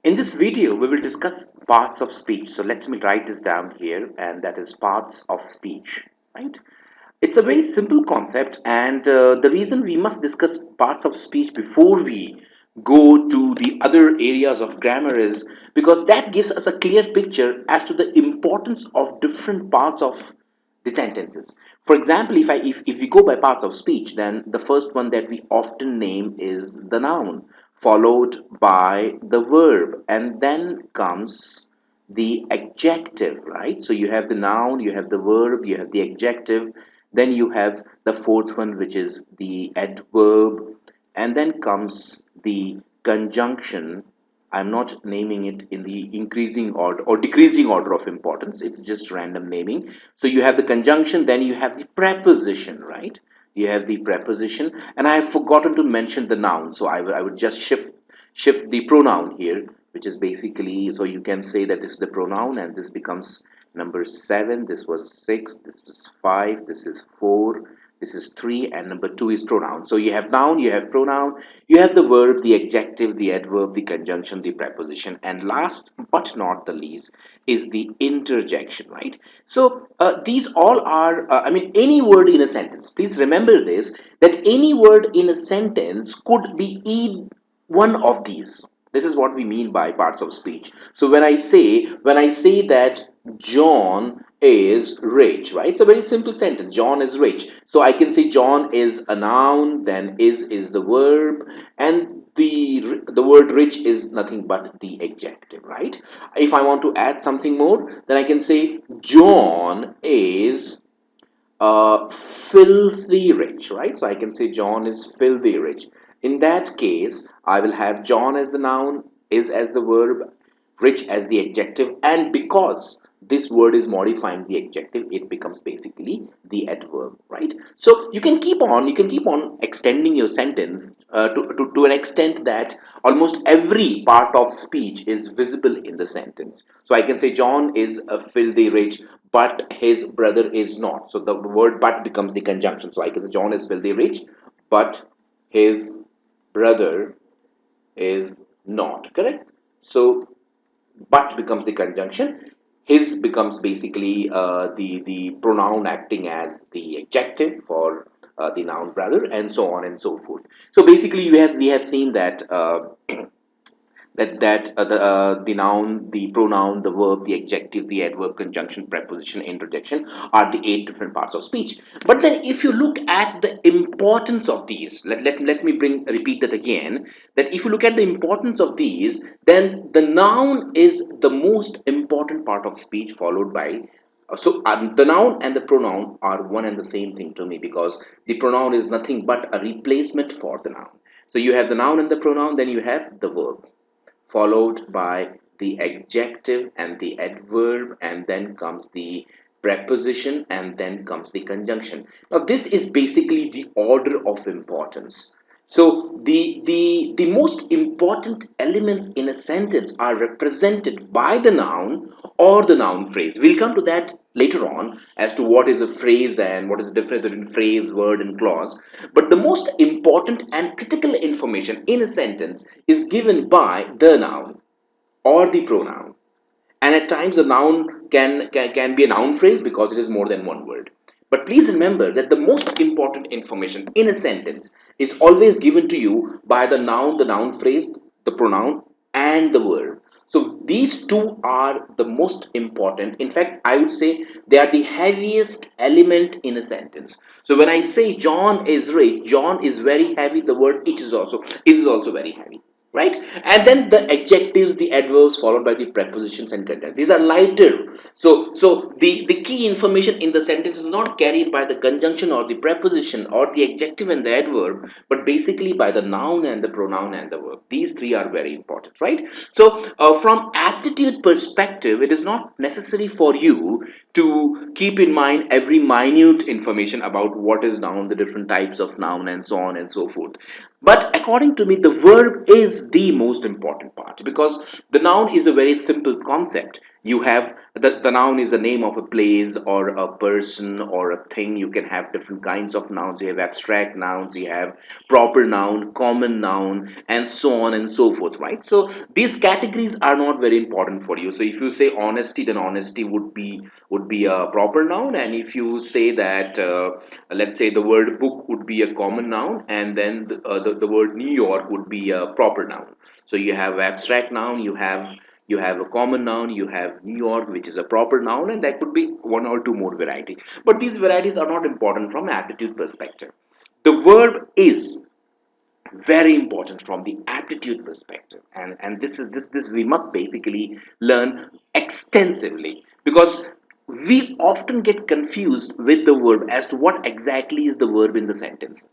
In this video, we will discuss parts of speech. So let me write this down here, and that is parts of speech, right? It's a very simple concept, and the reason we must discuss parts of speech before we go to the other areas of grammar is because that gives us a clear picture as to the importance of different parts of the sentences. For example, if we go by parts of speech, then the first one that we often name is the noun, followed by the verb, and then comes the adjective, right? So you have the noun, you have the verb, you have the adjective, then you have the fourth one, which is the adverb, and then comes the conjunction. I'm not naming it in the increasing order or decreasing order of importance. It's just random naming. So you have the conjunction, then you have the preposition, right? You have the preposition, and I have forgotten to mention the noun. So I would just shift the pronoun here, which is basically, so you can say that this is the pronoun, and this becomes number 7. This was 6. This was 5. This is 4. This is 3, and number 2 is pronoun. So you have noun, you have pronoun, you have the verb, the adjective, the adverb, the conjunction, the preposition, and last but not the least is the interjection, right? So these all are, any word in a sentence. Please remember this, that any word in a sentence could be one of these. This is what we mean by parts of speech. So when I say that John is rich, right? It's a very simple sentence. John is rich. So I can say John is a noun, then is the verb, and the word rich is nothing but the adjective, right? If I want to add something more, then I can say John is filthy rich, right? So I can say John is filthy rich. In that case, I will have John as the noun, is as the verb, rich as the adjective, and because this word is modifying the adjective, it becomes basically the adverb, right? So you can keep on extending your sentence to an extent that almost every part of speech is visible in the sentence. So I can say John is a filthy rich, but his brother is not. So the word but becomes the conjunction. So I can say John is filthy rich, but his brother is not. Correct? So but becomes the conjunction. His becomes basically the pronoun acting as the adjective for the noun brother, and so on and so forth. So basically we have seen that the noun, the pronoun, the verb, the adjective, the adverb, conjunction, preposition, interjection are the 8 different parts of speech. But then if you look at the importance of these, let me repeat that again, that if you look at the importance of these, then the noun is the most important part of speech, followed by the noun and the pronoun are one and the same thing to me, because the pronoun is nothing but a replacement for the noun. So you have the noun and the pronoun, then you have the verb, followed by the adjective and the adverb, and then comes the preposition, and then comes the conjunction. Now this is basically the order of importance. So the most important elements in a sentence are represented by the noun or the noun phrase. We'll come to that later on as to what is a phrase and what is the difference between phrase, word, and clause. But the most important and critical information in a sentence is given by the noun or the pronoun. And at times the noun can be a noun phrase because it is more than one word. But please remember that the most important information in a sentence is always given to you by the noun phrase, the pronoun, and the verb. So these two are the most important. In fact, I would say they are the heaviest element in a sentence. So when I say John is rich, John is very heavy. The word it is also very heavy, right? And then the adjectives, the adverbs, followed by the prepositions and conjunction, these are lighter. So the key information in the sentence is not carried by the conjunction or the preposition or the adjective and the adverb, but basically by the noun and the pronoun and the verb. These three are very important, right? So from aptitude perspective, it is not necessary for you to keep in mind every minute information about what is noun, the different types of noun, and so on and so forth. But according to me, the verb is the most important part, because the noun is a very simple concept. You have the noun is a name of a place or a person or a thing. You can have different kinds of nouns. You have abstract nouns, you have proper noun, common noun, and so on and so forth, right? So these categories are not very important for you. So if you say honesty, then honesty would be a proper noun. And if you say that let's say the word book would be a common noun, and then the word New York would be a proper noun. So you have abstract noun, you have a common noun, you have New York, which is a proper noun, and there could be one or two more variety. But these varieties are not important from aptitude perspective. The verb is very important from the aptitude perspective, and this we must basically learn extensively, because we often get confused with the verb as to what exactly is the verb in the sentence.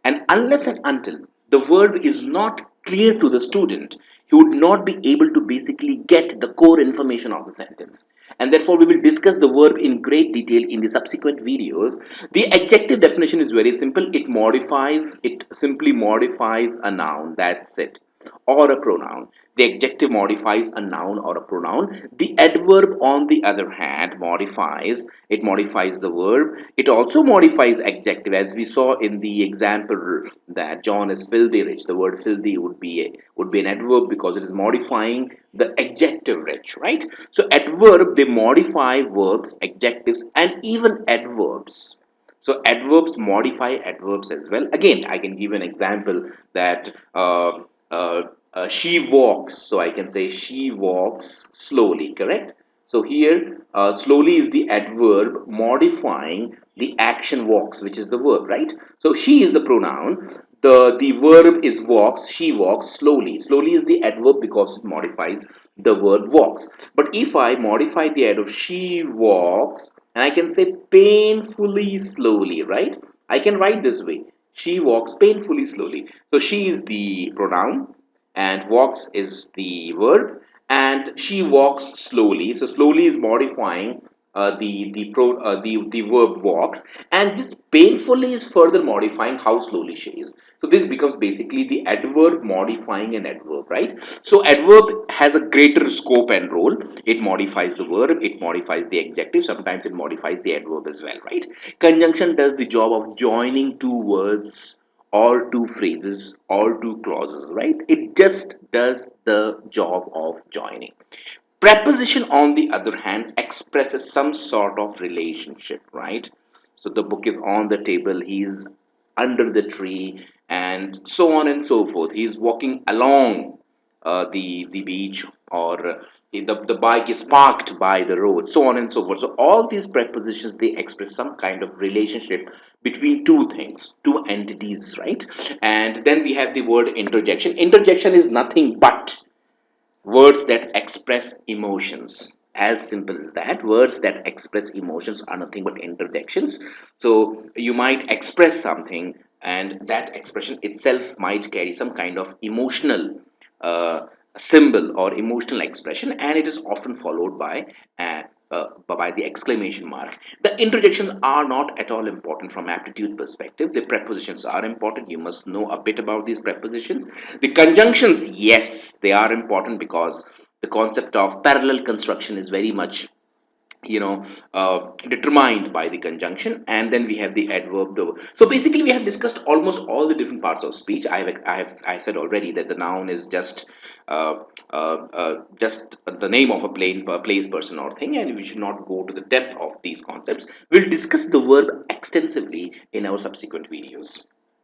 And unless and until the verb is not clear to the student, he would not be able to basically get the core information of the sentence. And therefore, we will discuss the verb in great detail in the subsequent videos. The adjective definition is very simple. It simply modifies a noun. That's it. Or a pronoun. The adjective modifies a noun or a pronoun. The adverb, on the other hand, modifies the verb. It also modifies adjective, as we saw in the example that John is filthy rich. The word filthy would be an adverb because it is modifying the adjective rich, right? So adverb, they modify verbs, adjectives, and even adverbs. So adverbs modify adverbs as well. Again, I can give an example that she walks. So I can say she walks slowly, correct? So here, slowly is the adverb modifying the action walks, which is the verb, right? So she is the pronoun. The verb is walks. She walks slowly. Slowly is the adverb because it modifies the word walks. But if I modify the adverb, she walks, and I can say painfully slowly, right? I can write this way. She walks painfully slowly. So she is the pronoun and walks is the verb, and she walks slowly. So slowly is modifying the verb walks, and this painfully is further modifying how slowly she is. So this becomes basically the adverb modifying an adverb, right? So adverb has a greater scope and role. It modifies the verb, it modifies the adjective, sometimes it modifies the adverb as well, right? Conjunction does the job of joining two words or two phrases or two clauses, right? It just does the job of joining. Preposition, on the other hand, expresses some sort of relationship, right? So the book is on the table, he's under the tree, and so on and so forth. He's walking along the beach, or the bike is parked by the road, so on and so forth. So all these prepositions, they express some kind of relationship between two things, two entities, right? And then we have the word interjection. Interjection is nothing but words that express emotions. As simple as that. Words that express emotions are nothing but interjections. So you might express something, and that expression itself might carry some kind of emotional symbol or emotional expression, and it is often followed by the exclamation mark. The interjections are not at all important from aptitude perspective. The prepositions are important. You must know a bit about these prepositions. The conjunctions, yes, they are important because the concept of parallel construction is very much determined by the conjunction. And then we have the adverb. So basically we have discussed almost all the different parts of speech. I said already that the noun is just the name of a place, person, or thing, and we should not go to the depth of these concepts. We'll discuss the verb extensively in our subsequent videos.